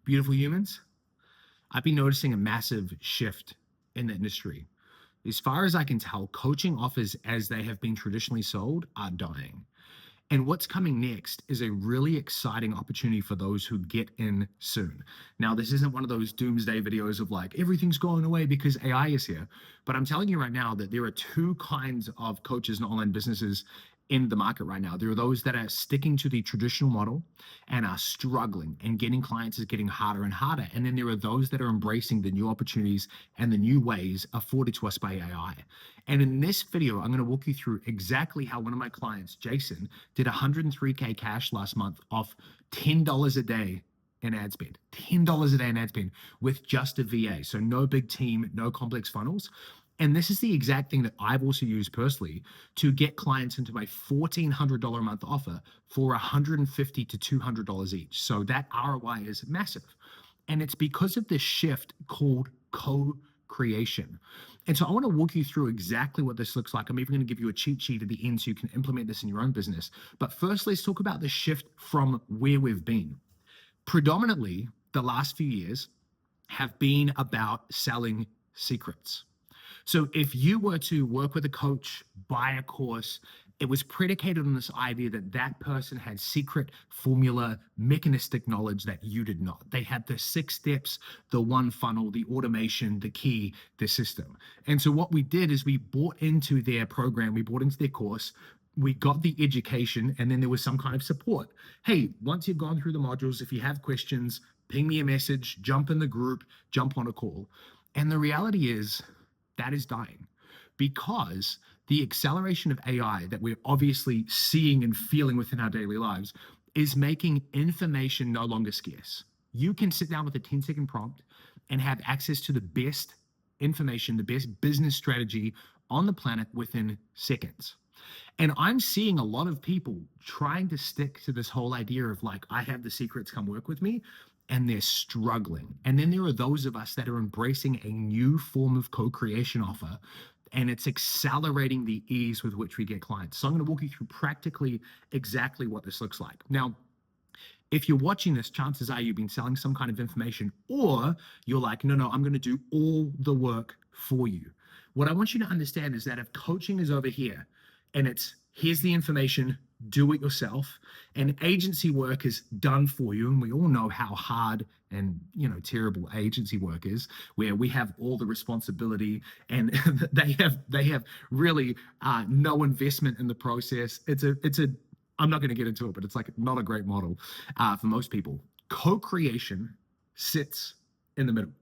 beautiful humans, I've been noticing a massive shift in the industry. As far as I can tell, coaching offers as they have been traditionally sold are dying. And what's coming next is a really exciting opportunity for those who get in soon. Now, this isn't one of those doomsday videos of like everything's going away because AI is here. But I'm telling you right now that there are two kinds of coaches and online businesses in the market right now. There are those that are sticking to the traditional model and are struggling, and getting clients is getting harder and harder. And then there are those that are embracing the new opportunities and the new ways afforded to us by AI. And in this video, I'm going to walk you through exactly how one of my clients, Jason, did 103K cash last month off $10 a day in ad spend, $10 a day in ad spend with just a VA. So no big team, no complex funnels. And this is the exact thing that I've also used personally to get clients into my $1,400 a month offer for $150 to $200 each. So that ROI is massive. And it's because of this shift called co-creation. And so I want to walk you through exactly what this looks like. I'm even going to give you a cheat sheet at the end so you can implement this in your own business. But first, let's talk about the shift from where we've been. Predominantly, the last few years have been about selling secrets. So if you were to work with a coach, buy a course, it was predicated on this idea that that person had secret formula, mechanistic knowledge that you did not. They had the 6 steps, the one funnel, the automation, the key, the system. And so what we did is we bought into their program, we bought into their course, we got the education, and then there was some kind of support. Hey, once you've gone through the modules, if you have questions, ping me a message, jump in the group, jump on a call. And the reality is, that is dying, because the acceleration of AI that we're obviously seeing and feeling within our daily lives is making information no longer scarce. You can sit down with a 10-second prompt and have access to the best information, the best business strategy on the planet within seconds. And I'm seeing a lot of people trying to stick to this whole idea of like, I have the secrets, come work with me, and they're struggling. And then there are those of us that are embracing a new form of co-creation offer, and it's accelerating the ease with which we get clients. So I'm going to walk you through practically exactly what this looks like. Now, if you're watching this, chances are you've been selling some kind of information, or you're like, no, I'm going to do all the work for you. What I want you to understand is that if coaching is over here and it's here's the information, do it yourself, and agency work is done for you, and we all know how hard and terrible agency work is, where we have all the responsibility and they have really no investment in the process. It's a I'm not going to get into it, but it's like not a great model for most people. Co-creation sits in the middle.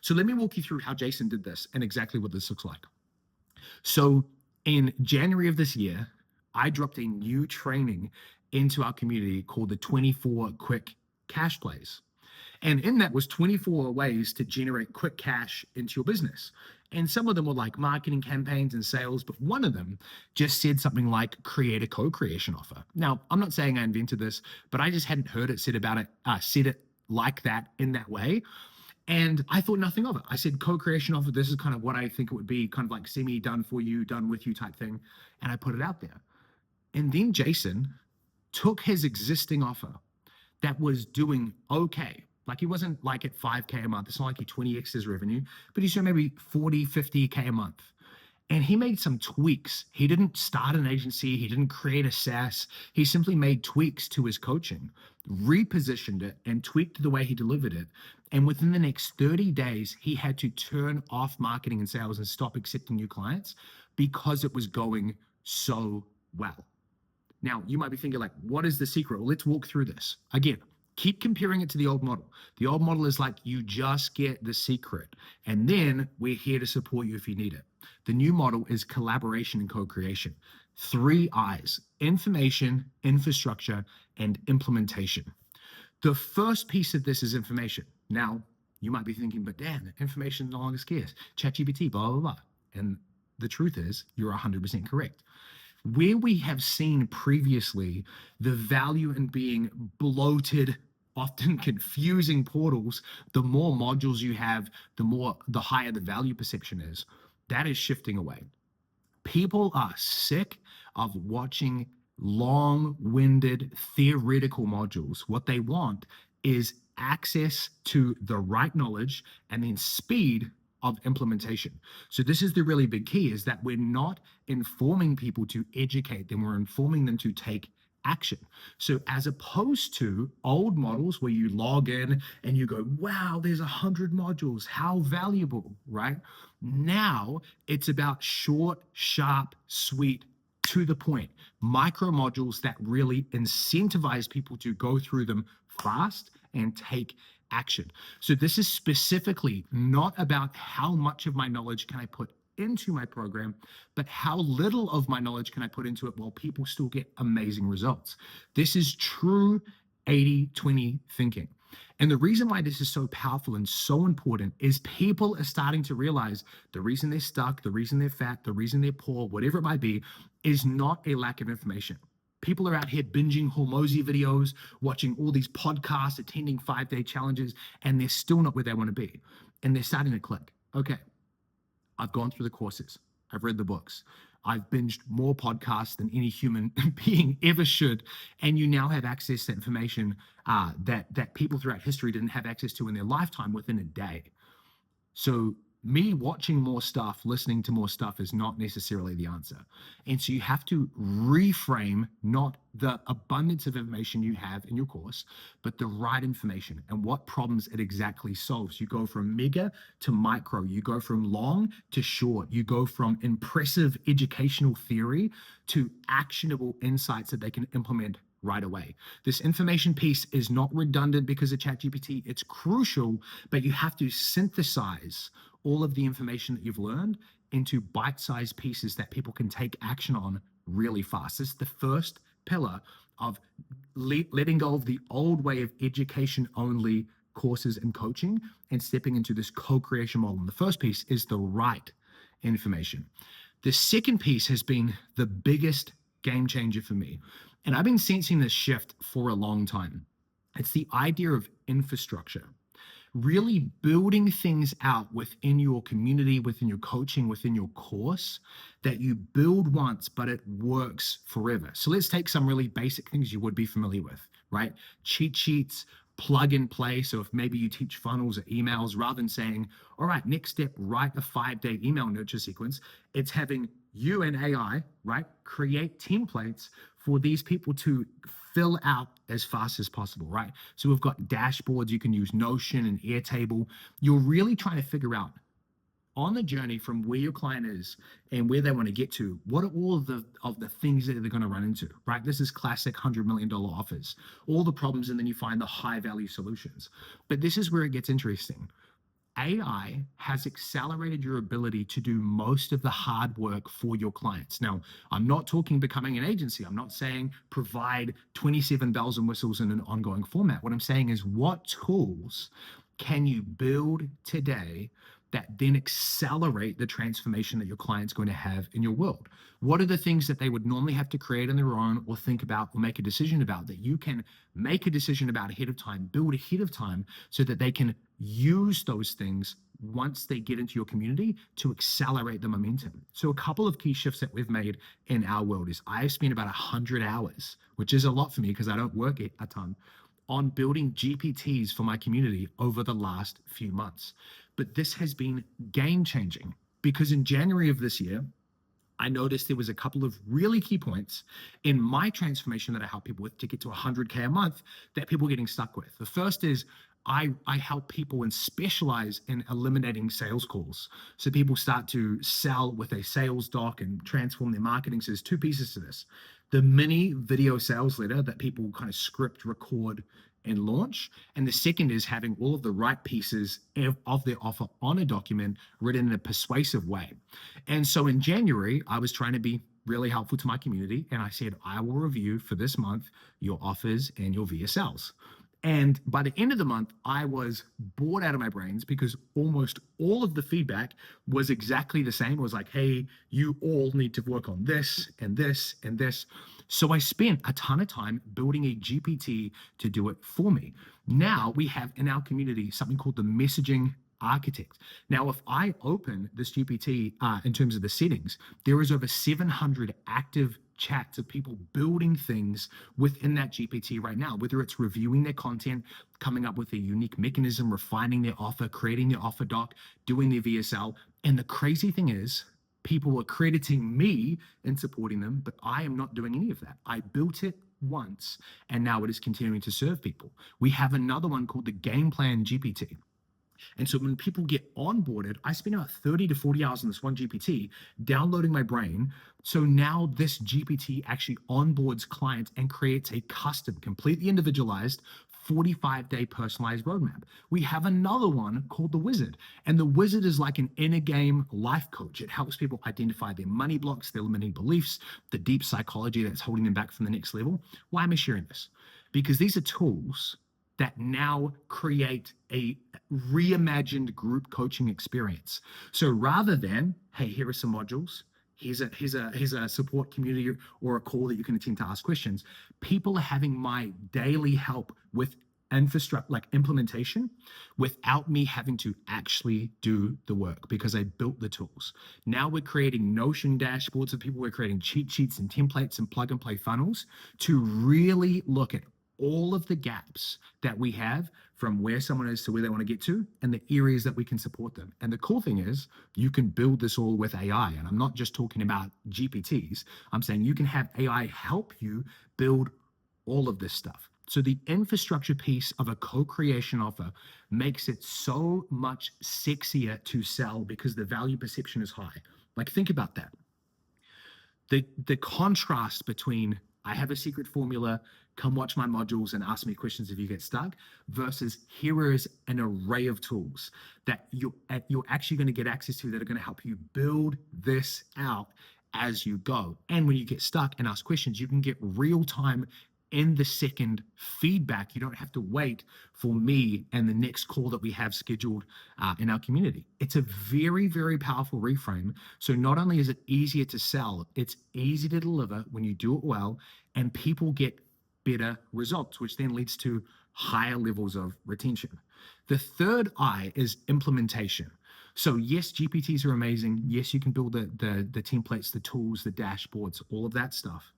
So let me walk you through how Jason did this and exactly what this looks like. So in January of this year, I dropped a new training into our community called the 24 Quick Cash Plays. And in that was 24 ways to generate quick cash into your business. And some of them were like marketing campaigns and sales, but one of them just said something like create a co-creation offer. Now, I'm not saying I invented this, but I just hadn't heard it said it like that in that way. And I thought nothing of it. I said co-creation offer, this is kind of what I think it would be, kind of like semi done for you, done with you type thing. And I put it out there. And then Jason took his existing offer that was doing okay. Like he wasn't like at 5K a month. It's not like he 20x his revenue, but he's doing maybe 40, 50K a month. And he made some tweaks. He didn't start an agency. He didn't create a SaaS. He simply made tweaks to his coaching, repositioned it, and tweaked the way he delivered it. And within the next 30 days, he had to turn off marketing and sales and stop accepting new clients because it was going so well. Now, you might be thinking like, what is the secret? Well, let's walk through this. Again, keep comparing it to the old model. The old model is like, you just get the secret, and then we're here to support you if you need it. The new model is collaboration and co-creation. 3 I's: information, infrastructure, and implementation. The first piece of this is information. Now, you might be thinking, but Dan, information is no longer scarce. ChatGPT, blah, blah, blah. And the truth is, you're 100% correct. Where we have seen previously the value in being bloated, often confusing portals, the more modules you have, the higher the value perception is. That is shifting away. People are sick of watching long-winded theoretical modules. What they want is access to the right knowledge and then speed of implementation. So this is the really big key, is that we're not informing people to educate them, we're informing them to take action. So as opposed to old models where you log in and you go, wow, there's 100 modules, how valuable, right? Now it's about short, sharp, sweet, to the point, micro modules that really incentivize people to go through them fast and take action. So this is specifically not about how much of my knowledge can I put into my program, but how little of my knowledge can I put into it while people still get amazing results. This is true 80-20 thinking. And the reason why this is so powerful and so important is people are starting to realize the reason they're stuck, the reason they're fat, the reason they're poor, whatever it might be, is not a lack of information. People are out here binging Hormozy videos, watching all these podcasts, attending 5-day challenges, and they're still not where they want to be. And they're starting to click. Okay, I've gone through the courses. I've read the books. I've binged more podcasts than any human being ever should. And you now have access to information that people throughout history didn't have access to in their lifetime within a day. So me watching more stuff, listening to more stuff is not necessarily the answer. And so you have to reframe not the abundance of information you have in your course, but the right information and what problems it exactly solves. You go from mega to micro, you go from long to short, you go from impressive educational theory to actionable insights that they can implement right away. This information piece is not redundant because of ChatGPT. It's crucial, but you have to synthesize all of the information that you've learned into bite-sized pieces that people can take action on really fast. This is the first pillar of letting go of the old way of education-only courses and coaching and stepping into this co-creation model. And the first piece is the right information. The second piece has been the biggest game changer for me. And I've been sensing this shift for a long time. It's the idea of infrastructure. Really building things out within your community, within your coaching, within your course that you build once, but it works forever. So let's take some really basic things you would be familiar with, right? Cheat sheets, plug and play. So if maybe you teach funnels or emails, rather than saying, all right, next step, write a 5-day email nurture sequence, it's having you and AI, right, create templates for these people to fill out as fast as possible, right? So we've got dashboards, you can use Notion and Airtable. You're really trying to figure out on the journey from where your client is and where they want to get to, what are all of the things that they're going to run into, right? This is classic $100 million offers, all the problems, and then you find the high value solutions. But this is where it gets interesting. AI has accelerated your ability to do most of the hard work for your clients. Now, I'm not talking becoming an agency. I'm not saying provide 27 bells and whistles in an ongoing format. What I'm saying is, what tools can you build today that then accelerate the transformation that your client's going to have in your world? What are the things that they would normally have to create on their own or think about or make a decision about that you can make a decision about ahead of time, build ahead of time, so that they can use those things once they get into your community to accelerate the momentum? So a couple of key shifts that we've made in our world is I've spent about 100 hours, which is a lot for me because I don't work a ton, on building GPTs for my community over the last few months. But this has been game changing because in January of this year, I noticed there was a couple of really key points in my transformation that I help people with to get to 100K a month that people are getting stuck with. The first is I help people and specialize in eliminating sales calls. So people start to sell with a sales doc and transform their marketing. So there's two pieces to this. The mini video sales letter that people kind of script, record, and launch. And the second is having all of the right pieces of their offer on a document written in a persuasive way. And so in January, I was trying to be really helpful to my community. And I said, I will review for this month your offers and your VSLs. And by the end of the month, I was bored out of my brains because almost all of the feedback was exactly the same. It was like, hey, you all need to work on this and this and this. So I spent a ton of time building a GPT to do it for me. Now we have in our community something called the messaging architect. Now, if I open this GPT in terms of the settings, there is over 700 active chats of people building things within that GPT right now, whether it's reviewing their content, coming up with a unique mechanism, refining their offer, creating their offer doc, doing their VSL. And the crazy thing is, people were crediting me in supporting them, but I am not doing any of that. I built it once, and now it is continuing to serve people. We have another one called the Game Plan GPT. And so when people get onboarded, I spend about 30 to 40 hours on this one GPT downloading my brain. So now this GPT actually onboards clients and creates a custom, completely individualized 45-day personalized roadmap. We have another one called the Wizard. And the Wizard is like an inner game life coach. It helps people identify their money blocks, their limiting beliefs, the deep psychology that's holding them back from the next level. Why am I sharing this? Because these are tools that now create a reimagined group coaching experience. So rather than, hey, here are some modules, here's a support community or a call that you can attend to ask questions, people are having my daily help with infrastructure, like implementation, without me having to actually do the work because I built the tools. Now we're creating Notion dashboards of people, we're creating cheat sheets and templates and plug and play funnels to really look at all of the gaps that we have from where someone is to where they want to get to and the areas that we can support them. And the cool thing is you can build this all with AI. And I'm not just talking about GPTs. I'm saying you can have AI help you build all of this stuff. So the infrastructure piece of a co-creation offer makes it so much sexier to sell because the value perception is high. Like, think about that. The contrast between I have a secret formula, come watch my modules and ask me questions if you get stuck, versus here is an array of tools that you're actually going to get access to that are going to help you build this out as you go. And when you get stuck and ask questions, you can get real-time in the second feedback. You don't have to wait for me and the next call that we have scheduled in our community. It's a very, very powerful reframe. So not only is it easier to sell, it's easy to deliver when you do it well, and people get better results, which then leads to higher levels of retention. The third I is implementation. So yes, GPTs are amazing. Yes, you can build the templates, the tools, the dashboards, all of that stuff.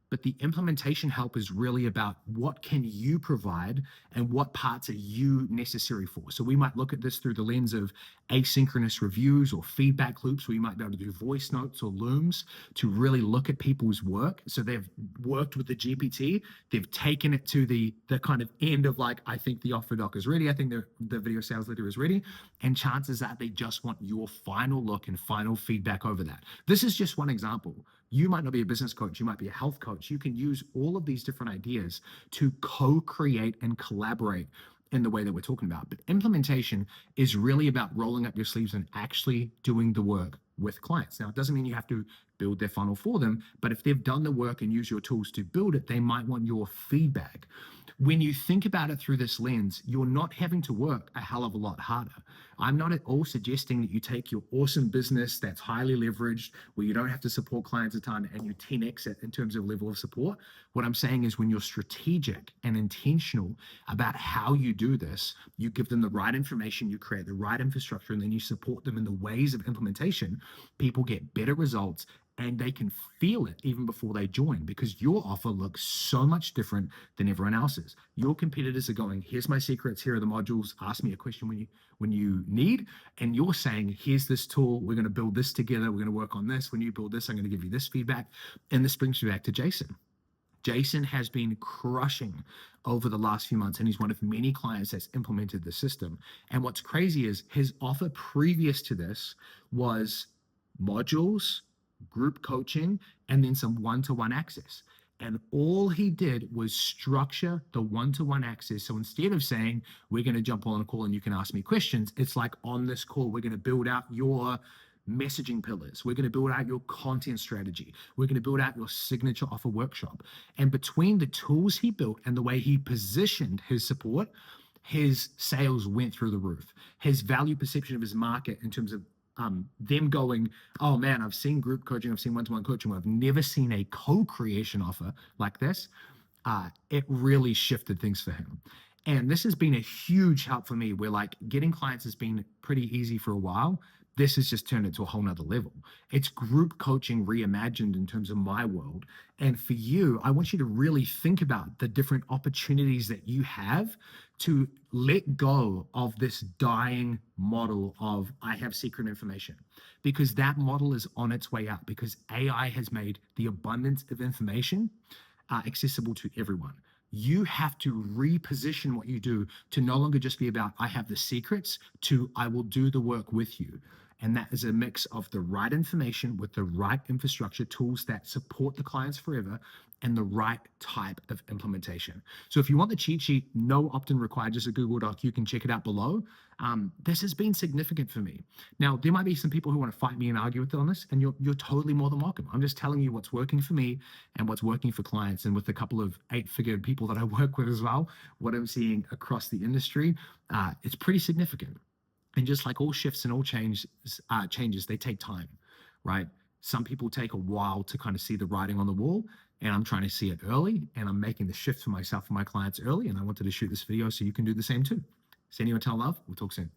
But the implementation help is really about what can you provide and what parts are you necessary for. So we might look at this through the lens of asynchronous reviews or feedback loops. We might be able to do voice notes or looms to really look at people's work. So they've worked with the GPT, they've taken it to the kind of end of like, I think the offer doc is ready, I think the video sales letter is ready. And chances are they just want your final look and final feedback over that. This is just one example. You might not be a business coach, you might be a health coach. You can use all of these different ideas to co-create and collaborate in the way that we're talking about. But implementation is really about rolling up your sleeves and actually doing the work with clients. Now, it doesn't mean you have to build their funnel for them, but if they've done the work and use your tools to build it, they might want your feedback. When you think about it through this lens, you're not having to work a hell of a lot harder. I'm not at all suggesting that you take your awesome business that's highly leveraged, where you don't have to support clients a ton, and you 10x it in terms of level of support. What I'm saying is when you're strategic and intentional about how you do this, you give them the right information, you create the right infrastructure, and then you support them in the ways of implementation, people get better results and they can feel it even before they join because your offer looks so much different than everyone else's. Your competitors are going, here's my secrets, here are the modules, ask me a question when you need. And you're saying, here's this tool, we're going to build this together, we're going to work on this. When you build this, I'm going to give you this feedback. And this brings me back to Jason. Jason has been crushing over the last few months, and he's one of many clients that's implemented the system. And what's crazy is his offer previous to this was modules, group coaching, and then some one-to-one access. And all he did was structure the one-to-one access. So instead of saying, we're going to jump on a call and you can ask me questions, it's like on this call, we're going to build out your messaging pillars. We're going to build out your content strategy. We're going to build out your signature offer workshop. And between the tools he built and the way he positioned his support, his sales went through the roof. His value perception of his market in terms of them going, oh man, I've seen group coaching, I've seen one-to-one coaching, I've never seen a co-creation offer like this. It really shifted things for him. And this has been a huge help for me where like getting clients has been pretty easy for a while. This has just turned it to a whole nother level. It's group coaching reimagined in terms of my world. And for you, I want you to really think about the different opportunities that you have to let go of this dying model of I have secret information, because that model is on its way out, because AI has made the abundance of information accessible to everyone. You have to reposition what you do to no longer just be about I have the secrets to I will do the work with you. And that is a mix of the right information with the right infrastructure tools that support the clients forever and the right type of implementation. So if you want the cheat sheet, no opt-in required, just a Google Doc, you can check it out below. This has been significant for me. Now, there might be some people who want to fight me and argue with it on this, and you're totally more than welcome. I'm just telling you what's working for me and what's working for clients. And with a couple of eight-figure people that I work with as well, what I'm seeing across the industry, it's pretty significant. And just like all shifts and all changes, they take time, right? Some people take a while to kind of see the writing on the wall, and I'm trying to see it early, and I'm making the shift for myself and my clients early. And I wanted to shoot this video so you can do the same too. Sending you a ton of love. We'll talk soon.